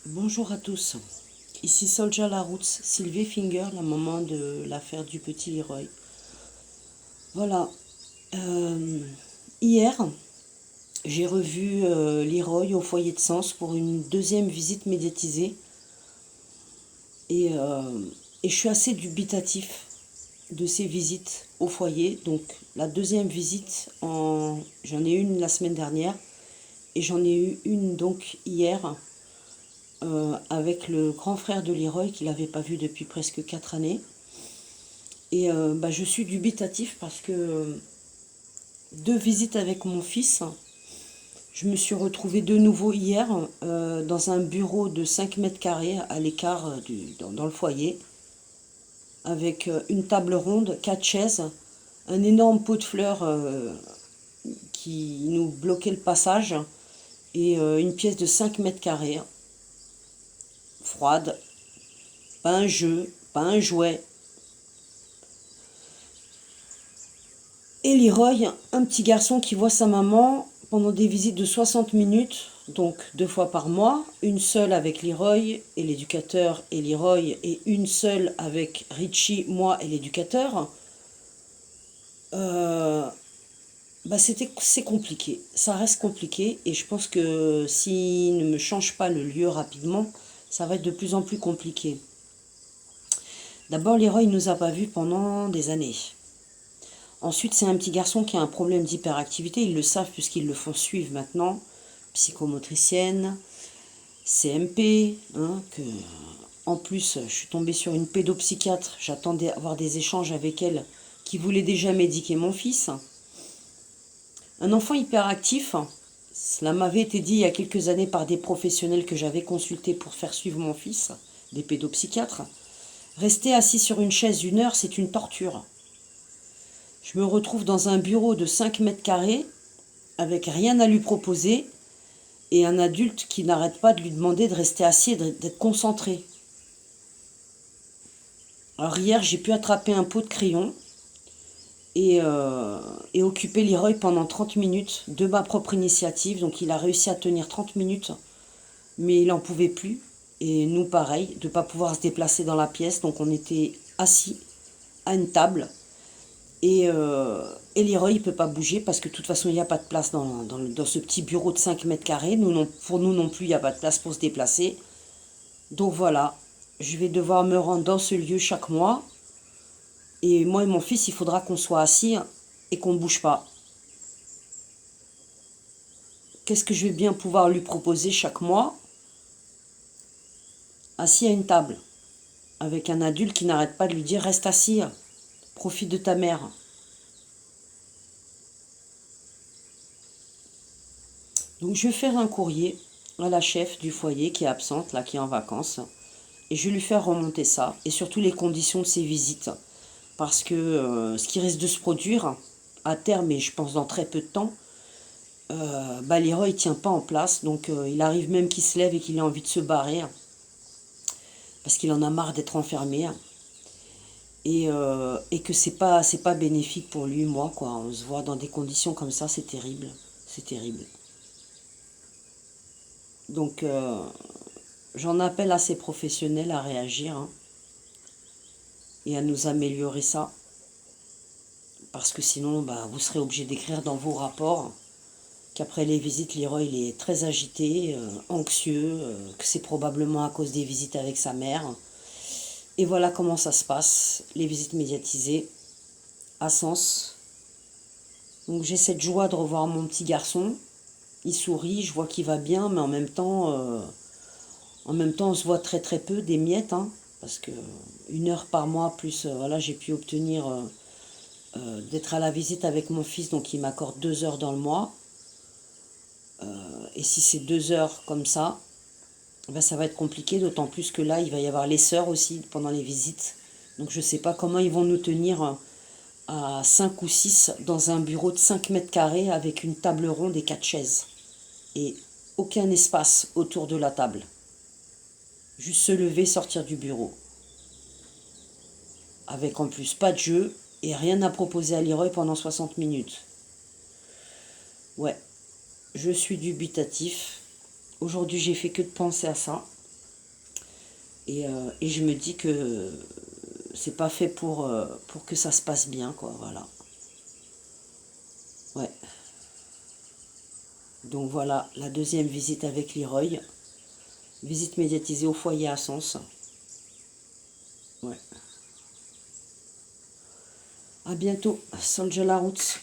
Bonjour à tous, ici Solja Larouts, Sylvie Finger, la maman de l'affaire du petit Leroy. Voilà, euh, hier j'ai revu Leroy au foyer de Sens pour une deuxième visite médiatisée et, euh, et je suis assez dubitatif de ces visites au foyer. Donc la deuxième visite, j'en ai eu une la semaine dernière et j'en ai eu une donc hier avec le grand frère de Leroy qu'il n'avait pas vu depuis presque 4 années. Et je suis dubitatif parce que deux visites avec mon fils, je me suis retrouvée de nouveau hier dans un bureau de 5 mètres carrés à l'écart dans le foyer, avec une table ronde, 4 chaises, un énorme pot de fleurs qui nous bloquait le passage et une pièce de 5 mètres carrés, froide, pas un jeu, pas un jouet. Et Leroy, un petit garçon qui voit sa maman pendant des visites de 60 minutes, donc 2 fois par mois, une seule avec Leroy et l'éducateur et Leroy, et une seule avec Richie, moi et l'éducateur. Euh, c'est compliqué, ça reste compliqué, et je pense que s'il ne me change pas le lieu rapidement, ça va être de plus en plus compliqué. D'abord, Leroy ne nous a pas vus pendant des années. Ensuite, c'est un petit garçon qui a un problème d'hyperactivité. Ils le savent puisqu'ils le font suivre maintenant. Psychomotricienne, CMP. En plus, je suis tombée sur une pédopsychiatre. J'attendais avoir des échanges avec elle qui voulait déjà médiquer mon fils. Un enfant hyperactif, cela m'avait été dit il y a quelques années par des professionnels que j'avais consultés pour faire suivre mon fils, des pédopsychiatres. Rester assis sur une chaise 1 heure, c'est une torture. Je me retrouve dans un bureau de 5 mètres carrés avec rien à lui proposer et un adulte qui n'arrête pas de lui demander de rester assis et d'être concentré. Alors hier, j'ai pu attraper un pot de crayon et occuper Leroy pendant 30 minutes de ma propre initiative. Donc il a réussi à tenir 30 minutes, mais il n'en pouvait plus. Et nous, pareil, de ne pas pouvoir se déplacer dans la pièce. Donc on était assis à une table. Et Leroy, il ne peut pas bouger parce que de toute façon, il n'y a pas de place dans ce petit bureau de 5 mètres carrés. Pour nous non plus, il n'y a pas de place pour se déplacer. Donc voilà, je vais devoir me rendre dans ce lieu chaque mois. Et moi et mon fils, il faudra qu'on soit assis et qu'on ne bouge pas. Qu'est-ce que je vais bien pouvoir lui proposer chaque mois? Assis à une table, avec un adulte qui n'arrête pas de lui dire reste assis, profite de ta mère. Donc je vais faire un courrier à la chef du foyer qui est absente, là, qui est en vacances, et je vais lui faire remonter ça, et surtout les conditions de ses visites. Parce que ce qui risque de se produire à terme, et je pense dans très peu de temps, Leroy ne tient pas en place, donc il arrive même qu'il se lève et qu'il ait envie de se barrer, parce qu'il en a marre d'être enfermé, et que c'est pas bénéfique pour lui, moi, quoi. On se voit dans des conditions comme ça, c'est terrible, c'est terrible. Donc j'en appelle à ces professionnels à réagir, et à nous améliorer ça, parce que sinon vous serez obligé d'écrire dans vos rapports qu'après les visites, Leroy il est très agité, anxieux, que c'est probablement à cause des visites avec sa mère. Et voilà comment ça se passe, les visites médiatisées à Sens. Donc j'ai cette joie de revoir mon petit garçon. Il sourit, je vois qu'il va bien, mais en même temps on se voit très très peu, des miettes, parce que 1 heure par mois, plus voilà, j'ai pu obtenir d'être à la visite avec mon fils, donc il m'accorde 2 heures dans le mois. Et si c'est 2 heures comme ça, ça va être compliqué, d'autant plus que là, il va y avoir les sœurs aussi pendant les visites. Donc je ne sais pas comment ils vont nous tenir à 5 ou 6 dans un bureau de 5 mètres carrés avec une table ronde et 4 chaises. Et aucun espace autour de la table. Juste se lever, sortir du bureau. Avec en plus pas de jeu et rien à proposer à Leroy pendant 60 minutes. Ouais, je suis dubitatif. Aujourd'hui, j'ai fait que de penser à ça. Et je me dis que c'est pas fait pour que ça se passe bien, quoi, voilà. Ouais. Donc voilà, la deuxième visite avec Leroy. Visite médiatisée au foyer à Sens. Ouais. À bientôt, Soldier la route.